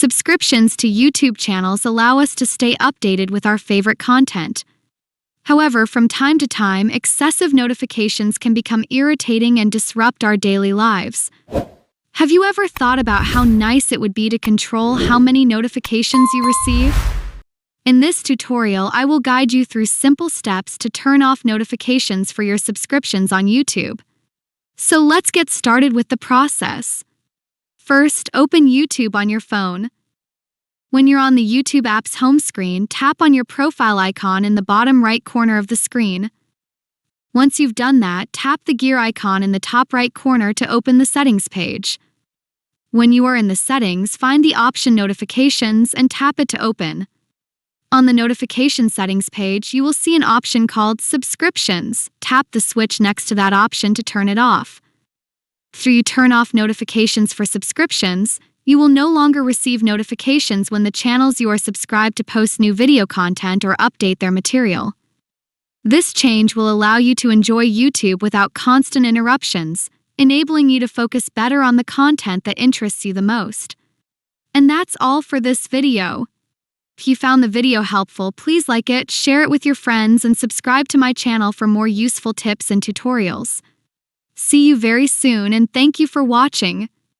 Subscriptions to YouTube channels allow us to stay updated with our favorite content. However, from time to time, excessive notifications can become irritating and disrupt our daily lives. Have you ever thought about how nice it would be to control how many notifications you receive? In this tutorial, I will guide you through simple steps to turn off notifications for your subscriptions on YouTube. So let's get started with the process. First, open YouTube on your phone. When you're on the YouTube app's home screen, tap on your profile icon in the bottom right corner of the screen. Once you've done that, tap the gear icon in the top right corner to open the settings page. When you are in the settings, find the option Notifications and tap it to open. On the notification settings page, you will see an option called Subscriptions. Tap the switch next to that option to turn it off. After you turn off notifications for subscriptions, you will no longer receive notifications when the channels you are subscribed to post new video content or update their material. This change will allow you to enjoy YouTube without constant interruptions, enabling you to focus better on the content that interests you the most. And that's all for this video. If you found the video helpful, please like it, share it with your friends, and subscribe to my channel for more useful tips and tutorials. See you very soon, and thank you for watching.